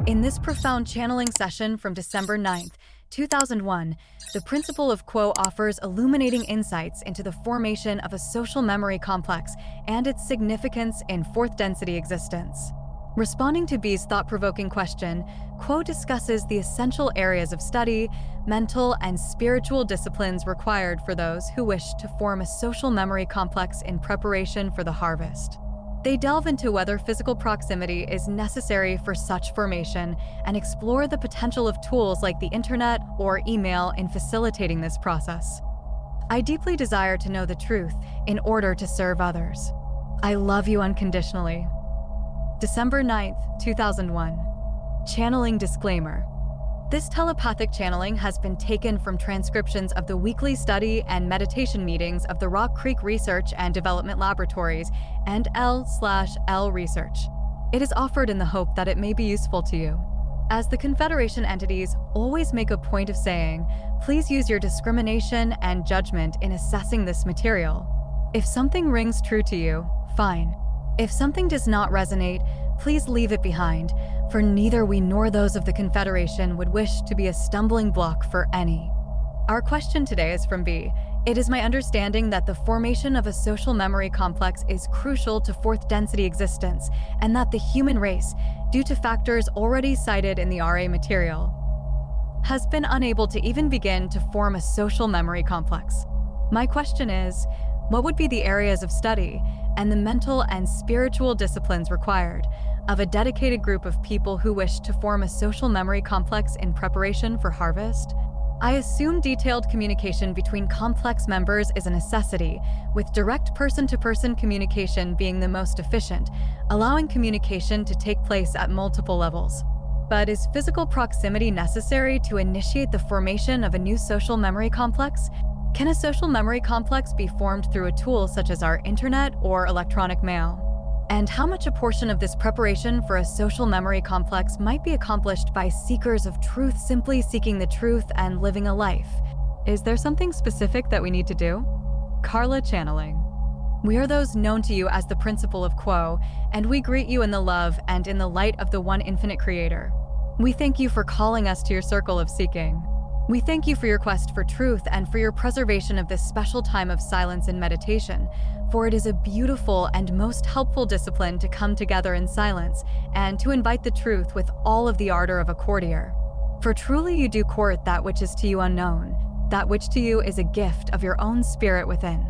In this profound channeling session from December 9th, 2001, the principle of Quo offers illuminating insights into the formation of a social memory complex and its significance in fourth density existence. Responding to B's thought-provoking question, Quo discusses the essential areas of study, mental, and spiritual disciplines required for those who wish to form a social memory complex in preparation for the harvest. They delve into whether physical proximity is necessary for such formation and explore the potential of tools like the internet or email in facilitating this process. I deeply desire to know the truth in order to serve others. I love you unconditionally. December 9th, 2001. Channeling disclaimer. This telepathic channeling has been taken from transcriptions of the weekly study and meditation meetings of the Rock Creek Research and Development Laboratories and L/L Research. It is offered in the hope that it may be useful to you. As the Confederation entities always make a point of saying, please use your discrimination and judgment in assessing this material. If something rings true to you, fine. If something does not resonate, please leave it behind, for neither we nor those of the Confederation would wish to be a stumbling block for any. Our question today is from B. It is my understanding that the formation of a social memory complex is crucial to fourth density existence, and that the human race, due to factors already cited in the RA material, has been unable to even begin to form a social memory complex. My question is, what would be the areas of study and the mental and spiritual disciplines required of a dedicated group of people who wish to form a social memory complex in preparation for harvest? I assume detailed communication between complex members is a necessity, with direct person-to-person communication being the most efficient, allowing communication to take place at multiple levels. But is physical proximity necessary to initiate the formation of a new social memory complex? Can a social memory complex be formed through a tool such as our internet or electronic mail? And how much a portion of this preparation for a social memory complex might be accomplished by seekers of truth simply seeking the truth and living a life? Is there something specific that we need to do? Carla channeling. We are those known to you as the principle of Quo, and we greet you in the love and in the light of the one infinite creator. We thank you for calling us to your circle of seeking. We thank you for your quest for truth and for your preservation of this special time of silence and meditation, for it is a beautiful and most helpful discipline to come together in silence and to invite the truth with all of the ardor of a courtier. For truly you do court that which is to you unknown, that which to you is a gift of your own spirit within.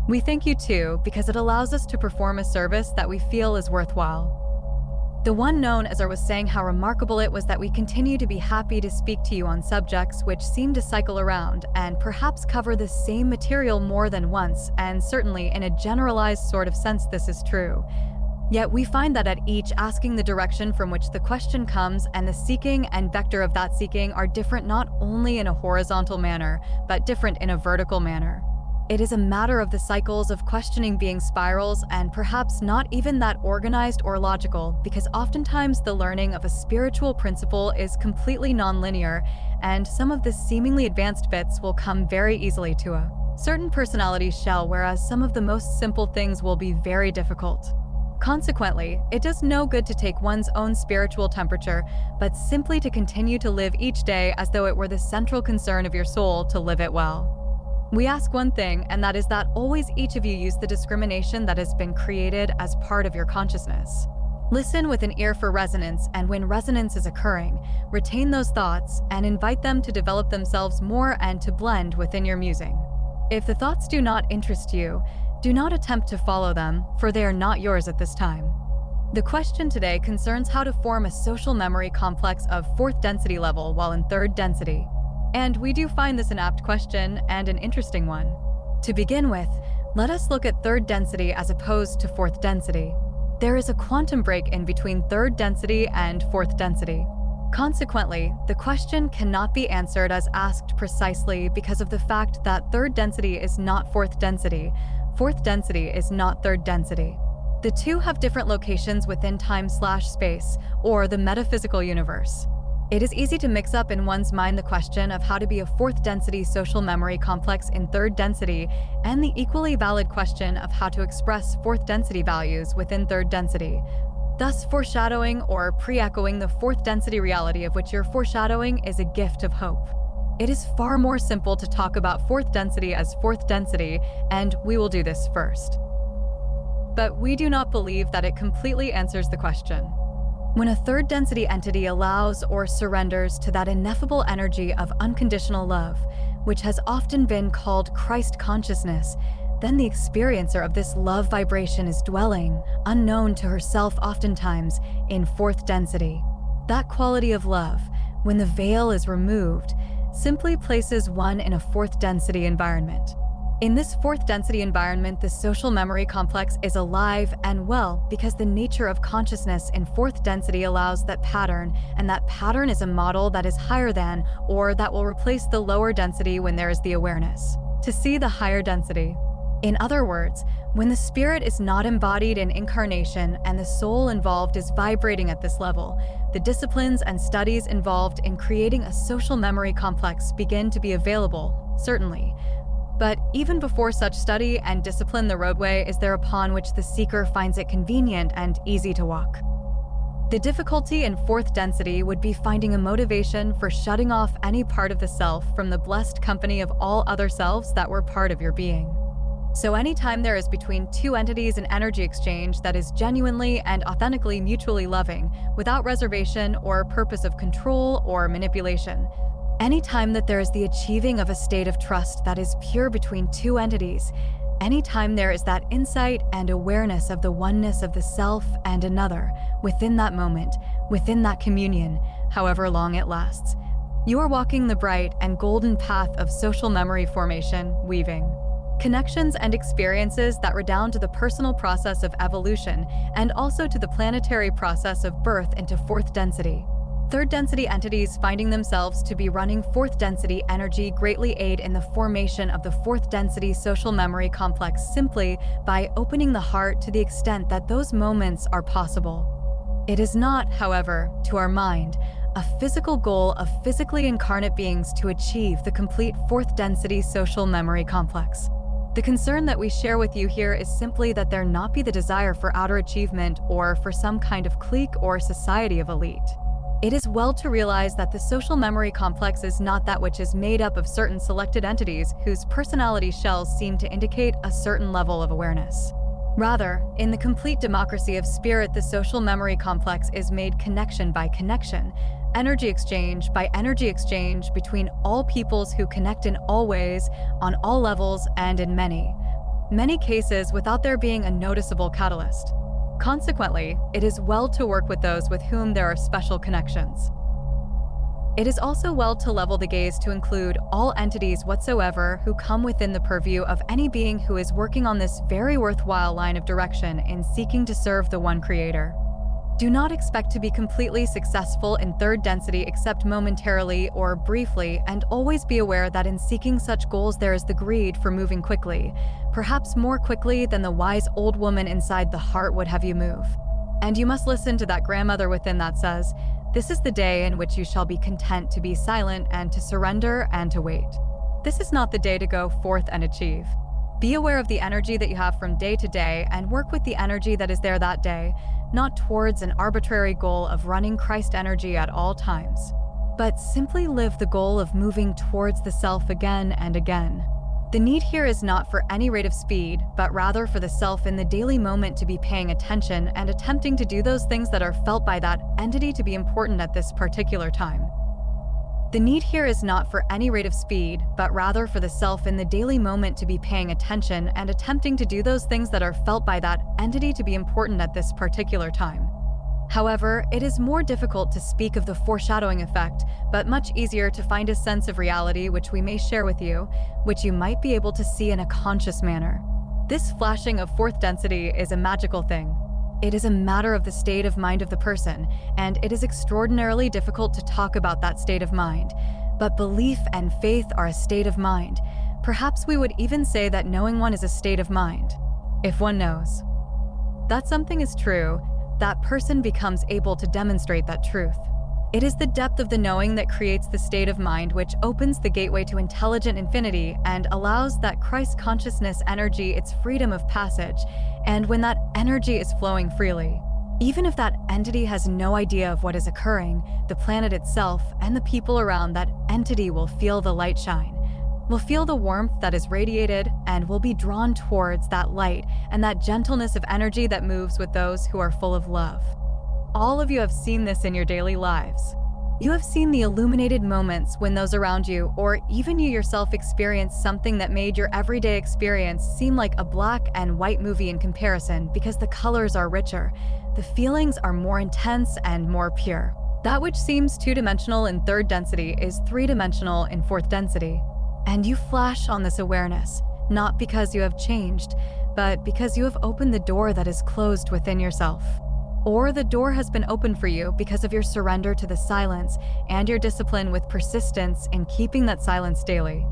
We thank you too, because it allows us to perform a service that we feel is worthwhile. The one known as was saying how remarkable it was that we continue to be happy to speak to you on subjects which seem to cycle around and perhaps cover the same material more than once, and certainly in a generalized sort of sense this is true. Yet we find that at each asking the direction from which the question comes and the seeking and vector of that seeking are different not only in a horizontal manner, but different in a vertical manner. It is a matter of the cycles of questioning being spirals and perhaps not even that organized or logical, because oftentimes the learning of a spiritual principle is completely nonlinear, and some of the seemingly advanced bits will come very easily to a certain personality shell, whereas some of the most simple things will be very difficult. Consequently, it does no good to take one's own spiritual temperature, but simply to continue to live each day as though it were the central concern of your soul to live it well. We ask one thing, and that is that always each of you use the discrimination that has been created as part of your consciousness. Listen with an ear for resonance, and when resonance is occurring, retain those thoughts and invite them to develop themselves more and to blend within your musing. If the thoughts do not interest you, do not attempt to follow them, for they are not yours at this time. The question today concerns how to form a social memory complex of fourth density level while in third density. And we do find this an apt question and an interesting one. To begin with, let us look at third density as opposed to fourth density. There is a quantum break in between third density and fourth density. Consequently, the question cannot be answered as asked precisely because of the fact that third density is not fourth density is not third density. The two have different locations within time/space, or the metaphysical universe. It is easy to mix up in one's mind the question of how to be a fourth density social memory complex in third density and the equally valid question of how to express fourth density values within third density. thus foreshadowing or pre-echoing the fourth density reality of which your foreshadowing is a gift of hope. It is far more simple to talk about fourth density as fourth density, and we will do this first. But we do not believe that it completely answers the question. When a third density entity allows or surrenders to that ineffable energy of unconditional love, which has often been called Christ consciousness, then the experiencer of this love vibration is dwelling, unknown to herself oftentimes, in fourth density. That quality of love, when the veil is removed, simply places one in a fourth density environment. In this fourth density environment, the social memory complex is alive and well because the nature of consciousness in fourth density allows that pattern, and that pattern is a model that is higher than or that will replace the lower density when there is the awareness to see the higher density. In other words, when the spirit is not embodied in incarnation and the soul involved is vibrating at this level, the disciplines and studies involved in creating a social memory complex begin to be available, certainly. But even before such study and discipline, the roadway is there upon which the seeker finds it convenient and easy to walk. The difficulty in fourth density would be finding a motivation for shutting off any part of the self from the blessed company of all other selves that were part of your being. So anytime there is between two entities an energy exchange that is genuinely and authentically mutually loving, without reservation or purpose of control or manipulation, anytime that there is the achieving of a state of trust that is pure between two entities, anytime there is that insight and awareness of the oneness of the self and another, within that moment, within that communion, however long it lasts, you are walking the bright and golden path of social memory formation, weaving connections and experiences that redound to the personal process of evolution and also to the planetary process of birth into fourth density. Third density entities finding themselves to be running fourth density energy greatly aid in the formation of the fourth density social memory complex simply by opening the heart to the extent that those moments are possible. It is not, however, to our mind, a physical goal of physically incarnate beings to achieve the complete fourth density social memory complex. The concern that we share with you here is simply that there not be the desire for outer achievement or for some kind of clique or society of elite. It is well to realize that the social memory complex is not that which is made up of certain selected entities whose personality shells seem to indicate a certain level of awareness. Rather, in the complete democracy of spirit, the social memory complex is made connection by connection, energy exchange by energy exchange between all peoples who connect in all ways, on all levels, and in many cases without there being a noticeable catalyst. Consequently, it is well to work with those with whom there are special connections. It is also well to level the gaze to include all entities whatsoever who come within the purview of any being who is working on this very worthwhile line of direction in seeking to serve the one Creator. Do not expect to be completely successful in third density except momentarily or briefly, and always be aware that in seeking such goals there is the greed for moving quickly, perhaps more quickly than the wise old woman inside the heart would have you move. And you must listen to that grandmother within that says, "This is the day in which you shall be content to be silent and to surrender and to wait." This is not the day to go forth and achieve. Be aware of the energy that you have from day to day and work with the energy that is there that day, not towards an arbitrary goal of running Christ energy at all times, but simply live the goal of moving towards the self again and again. The need here is not for any rate of speed, but rather for the self in the daily moment to be paying attention and attempting to do those things that are felt by that entity to be important at this particular time. The need here is not for any rate of speed, but rather for the self in the daily moment to be paying attention and attempting to do those things that are felt by that entity to be important at this particular time. However, it is more difficult to speak of the foreshadowing effect, but much easier to find a sense of reality which we may share with you, which you might be able to see in a conscious manner. This flashing of fourth density is a magical thing. It is a matter of the state of mind of the person, and it is extraordinarily difficult to talk about that state of mind. But belief and faith are a state of mind. Perhaps we would even say that knowing one is a state of mind. If one knows that something is true, that person becomes able to demonstrate that truth. It is the depth of the knowing that creates the state of mind which opens the gateway to intelligent infinity and allows that Christ consciousness energy its freedom of passage, and when that energy is flowing freely, Even if that entity has no idea of what is occurring, the planet itself and the people around that entity will feel the light shine, will feel the warmth that is radiated, and will be drawn towards that light and that gentleness of energy that moves with those who are full of love. All of you have seen this in your daily lives. You have seen the illuminated moments when those around you, or even you yourself, experienced something that made your everyday experience seem like a black and white movie in comparison because the colors are richer, the feelings are more intense and more pure. That which seems two-dimensional in third density is three-dimensional in fourth density. And you flash on this awareness, not because you have changed, but because you have opened the door that is closed within yourself. Or the door has been opened for you because of your surrender to the silence and your discipline with persistence in keeping that silence daily.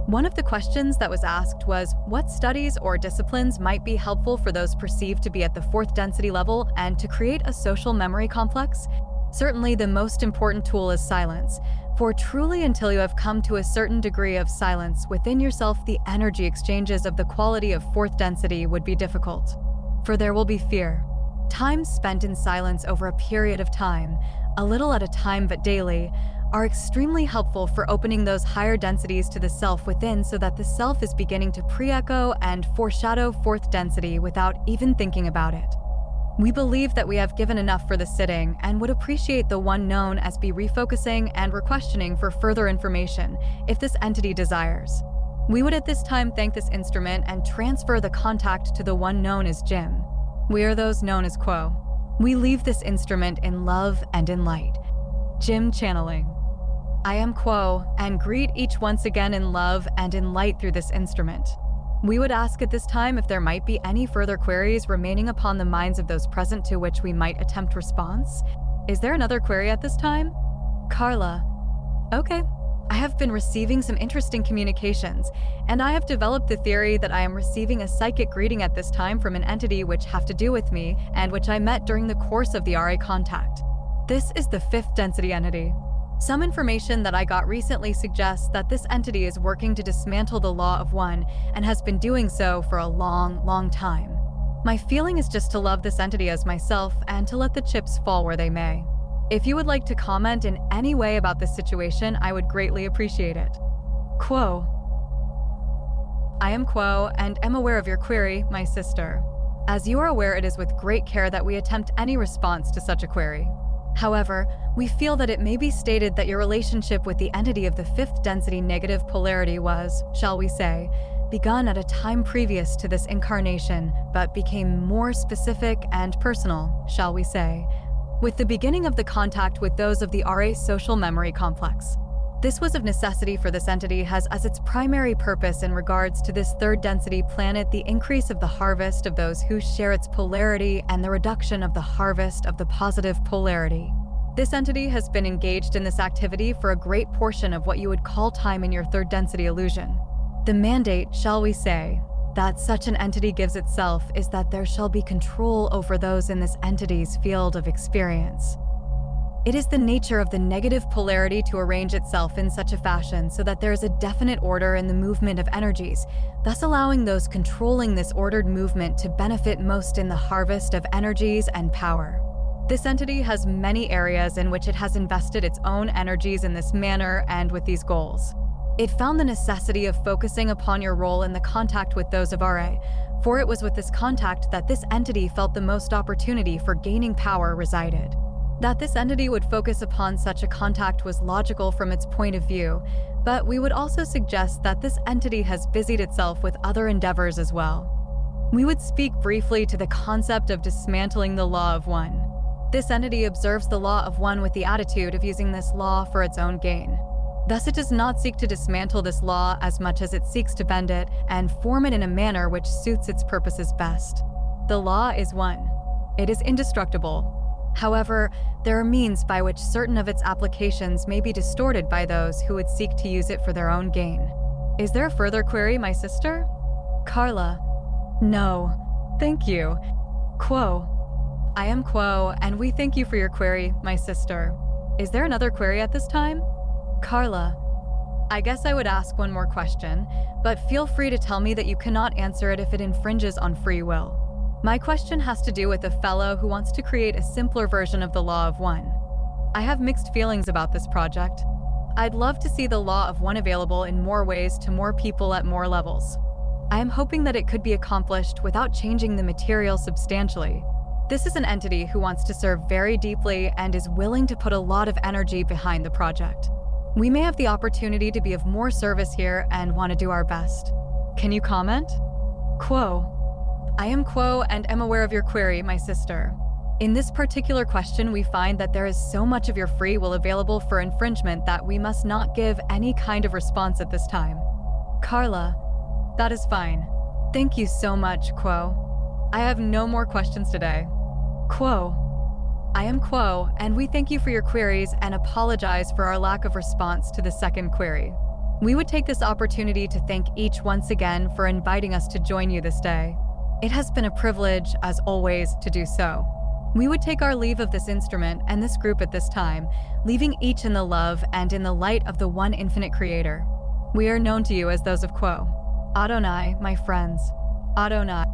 One of the questions that was asked was what studies or disciplines might be helpful for those perceived to be at the fourth density level and to create a social memory complex? Certainly the most important tool is silence, for truly until you have come to a certain degree of silence within yourself, the energy exchanges of the quality of fourth density would be difficult. For there will be fear. Time spent in silence over a period of time, a little at a time but daily, are extremely helpful for opening those higher densities to the self within so that the self is beginning to pre-echo and foreshadow fourth density without even thinking about it. We believe that we have given enough for the sitting and would appreciate the one known as be refocusing and requestioning for further information if this entity desires. We would at this time thank this instrument and transfer the contact to the one known as Jim. We are those known as Quo. We leave this instrument in love and in light. Jim channeling. I am Quo, and greet each once again in love and in light through this instrument. We would ask at this time if there might be any further queries remaining upon the minds of those present to which we might attempt response. Is there another query at this time? Carla. Okay. I have been receiving some interesting communications, and I have developed the theory that I am receiving a psychic greeting at this time from an entity which have to do with me and which I met during the course of the RA contact. This is the fifth density entity. Some information that I got recently suggests that this entity is working to dismantle the law of one and has been doing so for a long, long time. My feeling is just to love this entity as myself and to let the chips fall where they may. If you would like to comment in any way about this situation, I would greatly appreciate it. Quo. I am Quo and am aware of your query, my sister. As you are aware, it is with great care that we attempt any response to such a query. However, we feel that it may be stated that your relationship with the entity of the fifth density negative polarity was, shall we say, begun at a time previous to this incarnation, but became more specific and personal, shall we say, with the beginning of the contact with those of the RA social memory complex. This was of necessity for this entity has as its primary purpose in regards to this third density planet the increase of the harvest of those who share its polarity and the reduction of the harvest of the positive polarity. This entity has been engaged in this activity for a great portion of what you would call time in your third density illusion. The mandate, shall we say, that such an entity gives itself is that there shall be control over those in this entity's field of experience. It is the nature of the negative polarity to arrange itself in such a fashion so that there is a definite order in the movement of energies, thus allowing those controlling this ordered movement to benefit most in the harvest of energies and power. This entity has many areas in which it has invested its own energies in this manner and with these goals. It found the necessity of focusing upon your role in the contact with those of RA, for it was with this contact that this entity felt the most opportunity for gaining power resided. That this entity would focus upon such a contact was logical from its point of view, but we would also suggest that this entity has busied itself with other endeavors as well. We would speak briefly to the concept of dismantling the law of one. This entity observes the law of one with the attitude of using this law for its own gain. Thus it does not seek to dismantle this law as much as it seeks to bend it and form it in a manner which suits its purposes best. The law is one. It is indestructible. However, there are means by which certain of its applications may be distorted by those who would seek to use it for their own gain. Is there a further query, my sister? Carla. No. Thank you. Quo. I am Quo, and we thank you for your query, my sister. Is there another query at this time? Carla. I guess I would ask one more question, but feel free to tell me that you cannot answer it if it infringes on free will. My question has to do with a fellow who wants to create a simpler version of the Law of One. I have mixed feelings about this project. I'd love to see the Law of One available in more ways to more people at more levels. I am hoping that it could be accomplished without changing the material substantially. This is an entity who wants to serve very deeply and is willing to put a lot of energy behind the project. We may have the opportunity to be of more service here and want to do our best. Can you comment? Quo. I am Quo and am aware of your query, my sister. In this particular question, we find that there is so much of your free will available for infringement that we must not give any kind of response at this time. Carla, that is fine. Thank you so much, Quo. I have no more questions today. Quo. I am Quo, and we thank you for your queries and apologize for our lack of response to the second query. We would take this opportunity to thank each once again for inviting us to join you this day. It has been a privilege, as always, to do so. We would take our leave of this instrument and this group at this time, leaving each in the love and in the light of the one infinite creator. We are known to you as those of Quo. Adonai, my friends. Adonai.